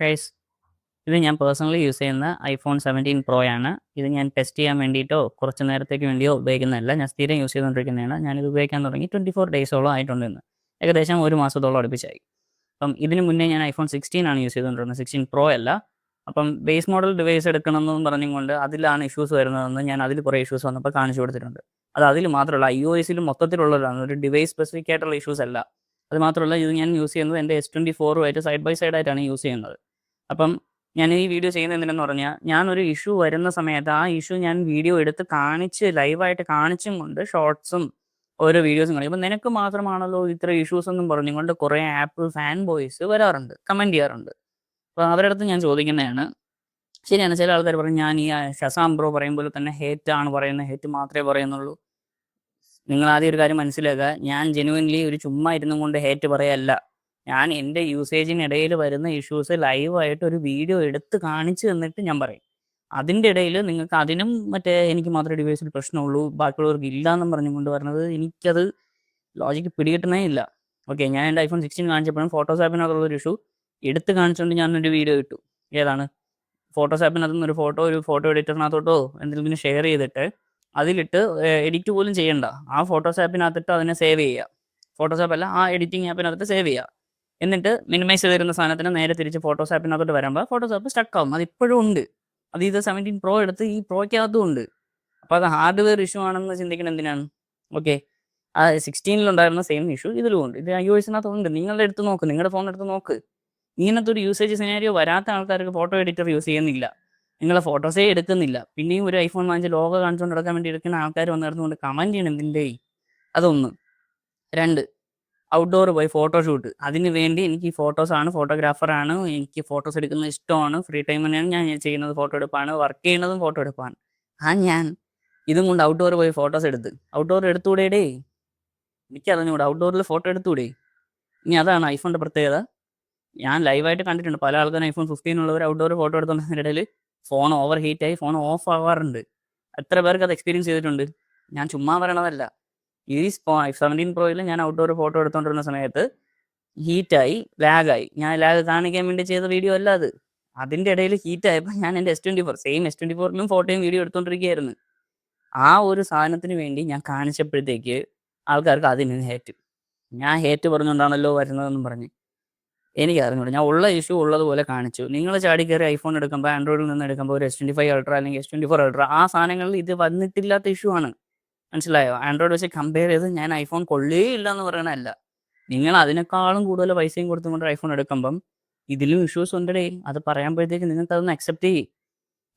Guys, ഇത് ഞാൻ personally use ചെയ്യുന്ന ഐഫോൺ 17 Pro ആണ്. ഇത് ഞാൻ ടെസ്റ്റ് ചെയ്യാൻ വേണ്ടിയിട്ടോ കുറച്ച് നേരത്തേക്ക് വേണ്ടിയോ ഉപയോഗിക്കുന്നതല്ല. ഞാൻ സ്ഥിരം യൂസ് ചെയ്തുകൊണ്ടിരിക്കുന്നതാണ്. ഞാനിത് ഉപയോഗിക്കാൻ തുടങ്ങി 24 ഡേയ്സോളം ആയിട്ടുണ്ട് ഇന്ന്. ഏകദേശം ഒരു മാസത്തോളം അടുപ്പിച്ചായി. അപ്പം ഇതിന് മുന്നേ ഞാൻ ഐഫോൺ 16 ആണ് യൂസ് ചെയ്തുകൊണ്ടിരുന്നത്, 16 Pro അല്ല. അപ്പം ബേസ് മോഡൽ ഡിവൈസ് എടുക്കണമെന്നും പറഞ്ഞുകൊണ്ട് അതിലാണ് ഇഷ്യൂസ് വരുന്നതെന്ന് ഞാൻ അതിൽ കുറേ ഇഷ്യൂസ് വന്നപ്പോൾ കാണിച്ചു കൊടുത്തിട്ടുണ്ട്. അത് അതിൽ മാത്രമല്ല, iOS-ലും മൊത്തത്തിലുള്ളതാണ്, ഒരു ഡിവൈസ് സ്പെസിഫിക് ആയിട്ടുള്ള ഇഷ്യൂസ് അല്ല. അത് മാത്രമല്ല, ഇത് ഞാൻ യൂസ് ചെയ്യുന്നത് എൻ്റെ S24 സൈഡ് ബൈ സൈഡ് ആയിട്ടാണ് യൂസ് ചെയ്യുന്നത്. അപ്പം ഞാൻ ഈ വീഡിയോ ചെയ്യുന്നത് എന്തിനെന്ന് പറഞ്ഞാൽ, ഞാനൊരു ഇഷ്യൂ വരുന്ന സമയത്ത് ആ ഇഷ്യൂ ഞാൻ വീഡിയോ എടുത്ത് കാണിച്ച് ലൈവായിട്ട് കാണിച്ചും കൊണ്ട് ഷോർട്സും ഓരോ വീഡിയോസും കാണിക്കും. അപ്പം നിനക്ക് മാത്രമാണല്ലോ ഇത്ര ഇഷ്യൂസ് എന്നും പറഞ്ഞുകൊണ്ട് കുറേ ആപ്പിൾ ഫാൻ ബോയ്സ് വരാറുണ്ട്, കമൻറ്റ് ചെയ്യാറുണ്ട്. അപ്പോൾ അവരുടെ അടുത്ത് ഞാൻ ചോദിക്കുന്നതാണ്, ശരിയാണ് ചില ആൾക്കാർ പറയും ഞാൻ ഈ ഷസാം ബ്രോ പറയുമ്പോൾ തന്നെ ഹേറ്റ് ആണ് പറയുന്നത്, ഹേറ്റ് മാത്രമേ പറയുന്നുള്ളൂ. നിങ്ങൾ ആദ്യം ഒരു കാര്യം മനസ്സിലാക്കുക, ഞാൻ ജെനുവൻലി ഒരു ചുമ്മാ ഇരുന്നും കൊണ്ട് ഹേറ്റ് പറയല്ല. ഞാൻ എൻ്റെ യൂസേജിനിടയിൽ വരുന്ന ഇഷ്യൂസ് ലൈവായിട്ട് ഒരു വീഡിയോ എടുത്ത് കാണിച്ച് തന്നിട്ട് ഞാൻ പറയും. അതിൻ്റെ ഇടയിൽ നിങ്ങൾക്ക് അതിനും മറ്റേ എനിക്ക് മാത്രമേ ഡിവൈസിൽ പ്രശ്നമുള്ളൂ ബാക്കിയുള്ളവർക്ക് ഇല്ല എന്നും പറഞ്ഞുകൊണ്ട് പറഞ്ഞത് എനിക്കത് ലോജിക്ക് പിടികിട്ടണേ ഇല്ല. ഓക്കെ, ഞാൻ എൻ്റെ ഐഫോൺ 16 കാണിച്ചപ്പോഴും ഫോട്ടോസ് ആപ്പിനകത്തുള്ളൊരു ഇഷ്യൂ എടുത്ത് കാണിച്ചുകൊണ്ട് ഞാനൊരു വീഡിയോ ഇട്ടു. ഏതാണ്? ഫോട്ടോസ് ആപ്പിനകത്തുനിന്ന് ഒരു ഫോട്ടോ എഡിറ്ററിനകത്തോട്ടോ എന്തെങ്കിലും ഷെയർ ചെയ്തിട്ട് അതിലിട്ട് എഡിറ്റ് പോലും ചെയ്യണ്ട, ആ ഫോട്ടോസ് ആപ്പിനകത്തിട്ട് അതിനെ സേവ് ചെയ്യുക. ഫോട്ടോസ് ആപ്പ് അല്ല, ആ എഡിറ്റിംഗ് ആപ്പിനകത്ത് സേവ് ചെയ്യുക. എന്നിട്ട് മിനിമൈസ് ചെയ്തിരുന്ന സാധനത്തിന് നേരെ തിരിച്ച് ഫോട്ടോസ് ആപ്പിനകത്തോട്ട് വരുമ്പോൾ ഫോട്ടോസ് ആപ്പ് സ്റ്റക്ക് ആവും. അത് ഇപ്പോഴും ഉണ്ട്. അത് ഇത് 17 Pro എടുത്ത് ഈ പ്രോയ്ക്കകത്തും ഉണ്ട്. അപ്പോൾ അത് ഹാർഡ്വെയർ ഇഷ്യൂ ആണെന്ന് ചിന്തിക്കണം എന്തിനാണ്? ഓക്കെ, ആ 16-ലുണ്ടായിരുന്ന സെയിം ഇഷ്യൂ ഇതിലും ഉണ്ട്. ഇത് iOS-നകത്ത് ഉണ്ട്. നിങ്ങളുടെ എടുത്ത് നോക്ക്, നിങ്ങളുടെ ഫോൺ എടുത്ത് നോക്ക്. ഇങ്ങനത്തെ ഒരു യൂസേജ് സിനാരിയോ വരാത്ത ആൾക്കാർക്ക് ഫോട്ടോ എഡിറ്റർ യൂസ് ചെയ്യുന്നില്ല, നിങ്ങളെ ഫോട്ടോസേ എടുക്കുന്നില്ല. പിന്നെയും ഒരു ഐഫോൺ വാങ്ങിച്ച് ലോഗോ കാണിച്ചുകൊണ്ട് നടക്കാൻ വേണ്ടി എടുക്കുന്ന ആൾക്കാർ വന്നിടത്തുകൊണ്ട് കമൻറ്റ് ചെയ്യണം എന്തിൻ്റെ? അതൊന്ന്. 2, ഔട്ട്ഡോർ പോയി ഫോട്ടോഷൂട്ട്. അതിന് വേണ്ടി എനിക്ക് ഫോട്ടോസാണ്, ഫോട്ടോഗ്രാഫറാണ്, എനിക്ക് ഫോട്ടോസ് എടുക്കുന്നത് ഇഷ്ടമാണ്, ഫ്രീ ടൈമിനാണ് ഞാൻ ചെയ്യുന്നത് ഫോട്ടോ എടുപ്പാണ്, വർക്ക് ചെയ്യുന്നതും ഫോട്ടോ എടുപ്പാണ്. ഞാൻ ഇതും കൊണ്ട് ഔട്ട്ഡോർ പോയി ഫോട്ടോസ് എടുത്ത് ഔട്ട്ഡോർ എടുത്തുകൂടേടേ? എനിക്കറിഞ്ഞൂടെ, ഔട്ട്ഡോറിൽ ഫോട്ടോ എടുത്തുകൂടെ? ഇനി അതാണ് ഐഫോണിൻ്റെ പ്രത്യേകത. ഞാൻ ലൈവായിട്ട് കണ്ടിട്ടുണ്ട് പല ആൾക്കാരും ഐഫോൺ 15 ഉള്ളവർ ഔട്ട്ഡോർ ഫോട്ടോ എടുത്തുകൊണ്ടിടയിൽ ഫോൺ ഓവർ ഹീറ്റായി ഫോൺ ഓഫ് ആവാറുണ്ട്. എത്ര പേർക്ക് അത് എക്സ്പീരിയൻസ് ചെയ്തിട്ടുണ്ട്? ഞാൻ ചുമ്മാ പറയണതല്ല. ഈ 17 Proയിൽ ഞാൻ ഔട്ട്ഡോർ ഫോട്ടോ എടുത്തുകൊണ്ടിരുന്ന സമയത്ത് ഹീറ്റായി, ലാഗായി. ഞാൻ ലാഗ് കാണിക്കാൻ വേണ്ടി ചെയ്ത വീഡിയോ അല്ല അത്. അതിൻ്റെ ഇടയിൽ ഹീറ്റായപ്പോൾ ഞാൻ എൻ്റെ സെയിം S24-ലും ഫോട്ടോയും വീഡിയോ എടുത്തുകൊണ്ടിരിക്കുകയായിരുന്നു. ആ ഒരു സാധനത്തിന് വേണ്ടി ഞാൻ കാണിച്ചപ്പോഴത്തേക്ക് ആൾക്കാർക്ക് അതിന് ഹേറ്റ്. ഞാൻ ഹേറ്റ് പറഞ്ഞുകൊണ്ടാണല്ലോ വരുന്നതെന്നും പറഞ്ഞ്. എനിക്ക് അറിഞ്ഞൂടാ. ഞാൻ ഉള്ള ഇഷ്യൂ ഉള്ളതുപോലെ കാണിച്ചു. നിങ്ങൾ ചാടി കയറി ഐഫോൺ എടുക്കുമ്പോൾ, ആൻഡ്രോയിഡിൽ നിന്ന് എടുക്കുമ്പോൾ ഒരു S25 Ultra അല്ലെങ്കിൽ S24 Ultra, ആ സാധനങ്ങളിൽ ഇത് വന്നിട്ടില്ലാത്ത ഇഷ്യൂ ആണ്. മനസ്സിലായോ? ആൻഡ്രോയിഡ് വെച്ച് കമ്പയർ ചെയ്ത് ഞാൻ ഐഫോൺ കൊള്ളേ ഇല്ല എന്ന് പറയണതല്ല. നിങ്ങൾ അതിനേക്കാളും കൂടുതൽ പൈസയും കൊടുത്തുകൊണ്ട് ഐഫോൺ എടുക്കുമ്പം ഇതിലും ഇഷ്യൂസ് ഉണ്ടേ. അത് പറയുമ്പോഴത്തേക്ക് നിങ്ങൾക്ക് അതൊന്ന് അക്സെപ്റ്റ് ചെയ്യും.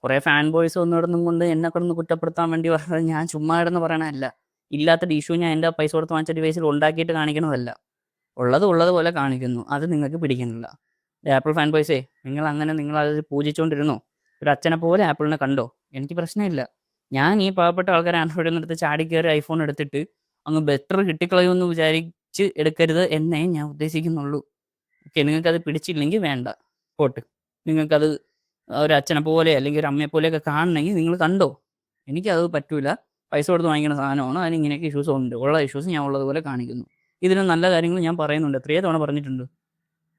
കുറേ ഫാൻ ബോയ്സ് ഒന്നിടന്നും കൊണ്ട് എന്നെ കിടന്ന് കുറ്റപ്പെടുത്താൻ വേണ്ടി പറഞ്ഞത് ഞാൻ ചുമ്മാ ഇടന്ന് പറയണതല്ല. ഇല്ലാത്തൊരു ഇഷ്യൂ ഞാൻ എൻ്റെ പൈസ കൊടുത്ത് വാങ്ങിച്ച ഡിവൈസിൽ ഉണ്ടാക്കിയിട്ട് കാണിക്കണതല്ല. ഉള്ളതുപോലെ കാണിക്കുന്നു. അത് നിങ്ങൾക്ക് പിടിക്കുന്നില്ല. ആപ്പിൾ ഫാൻ ബോയ്സേ, നിങ്ങളത് പൂജിച്ചുകൊണ്ടിരുന്നോ? ഒരു അച്ഛനെ പോലെ ആപ്പിളിനെ കണ്ടോ? എനിക്ക് പ്രശ്നമില്ല. ഞാൻ ഈ പാവപ്പെട്ട ആൾക്കാർ ആൻഡ്രോയിഡിൽ നിന്നെടുത്ത് ചാടി കയറി ഐഫോൺ എടുത്തിട്ട് അങ്ങ് ബെറ്റർ കിട്ടിക്കളയുമെന്ന് വിചാരിച്ച് എടുക്കരുത് എന്നേ ഞാൻ ഉദ്ദേശിക്കുന്നുള്ളൂ. ഓക്കെ, നിങ്ങൾക്കത് പിടിച്ചില്ലെങ്കിൽ വേണ്ട, പോട്ട്. നിങ്ങൾക്കത് ഒരു അച്ഛനെ പോലെ അല്ലെങ്കിൽ ഒരു അമ്മയെ പോലെയൊക്കെ കാണണമെങ്കിൽ നിങ്ങൾ കണ്ടോ. എനിക്കത് പറ്റൂല. പൈസ കൊടുത്ത് വാങ്ങിക്കുന്ന സാധനമാണ്. അതിന് ഇങ്ങനെയൊക്കെ ഇഷ്യൂസ് ഉണ്ട്. ഉള്ള ഇഷ്യൂസ് ഞാൻ ഉള്ളതുപോലെ കാണിക്കുന്നു. ഇതിന് നല്ല കാര്യങ്ങൾ ഞാൻ പറയുന്നുണ്ട്, എത്രയോ തവണ പറഞ്ഞിട്ടുണ്ട്.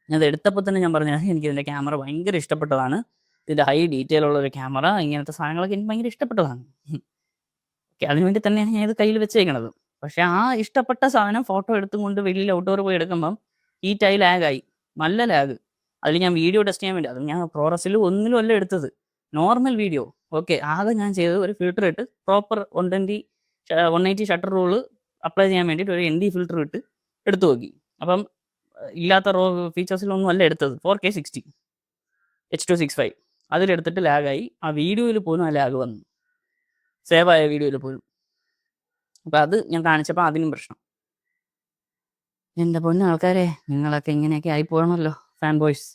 ഞാനത് എടുത്തപ്പോൾ തന്നെ ഞാൻ പറഞ്ഞത് എനിക്കിതിൻ്റെ ക്യാമറ ഭയങ്കര ഇഷ്ടപ്പെട്ടതാണ്. ഇതിൻ്റെ ഹൈ ഡീറ്റെയിൽ ഉള്ളൊരു ക്യാമറ, ഇങ്ങനത്തെ സാധനങ്ങളൊക്കെ എനിക്ക് ഭയങ്കര ഇഷ്ടപ്പെട്ടതാണ്. ഓക്കെ, അതിനുവേണ്ടി തന്നെയാണ് ഞാൻ ഇത് കയ്യിൽ വെച്ചേക്കണത്. പക്ഷേ ആ ഇഷ്ടപ്പെട്ട സാധനം ഫോട്ടോ എടുത്തും കൊണ്ട് വെളിയിൽ ഔട്ട്ഡോർ പോയി എടുക്കുമ്പം ഹീറ്റായി, ലാഗായി, നല്ല ലാഗ്. അതിൽ ഞാൻ വീഡിയോ ടെസ്റ്റ് ചെയ്യാൻ വേണ്ടി, അത് ഞാൻ പ്രോറസിലും ഒന്നിലും അല്ല എടുത്തത്, നോർമൽ വീഡിയോ. ഓക്കെ, ആകെ ഞാൻ ചെയ്തത് ഒരു ഫിൽറ്റർ ഇട്ട് പ്രോപ്പർ 180 ഷട്ടർ റൂള് അപ്ലൈ ചെയ്യാൻ വേണ്ടിയിട്ട് ഒരു ND ഫിൽറ്റർ ഇട്ട് എടുത്തു നോക്കി. അപ്പം ഇല്ലാത്ത ഫീച്ചേഴ്സിലൊന്നും അല്ല എടുത്തത്. 4K 60 H.265 അതിലെടുത്തിട്ട് ലാഗായി. ആ വീഡിയോയിൽ പോലും ആ ലാഗ് വന്നു, സേവായ വീഡിയോയിൽ പോലും. അപ്പം അത് ഞാൻ കാണിച്ചപ്പോൾ അതിനും പ്രശ്നം. എൻ്റെ പൊന്നു ആൾക്കാരെ, നിങ്ങളൊക്കെ ഇങ്ങനെയൊക്കെ ആയി പോകണമല്ലോ, ഫാൻ ബോയ്സ്.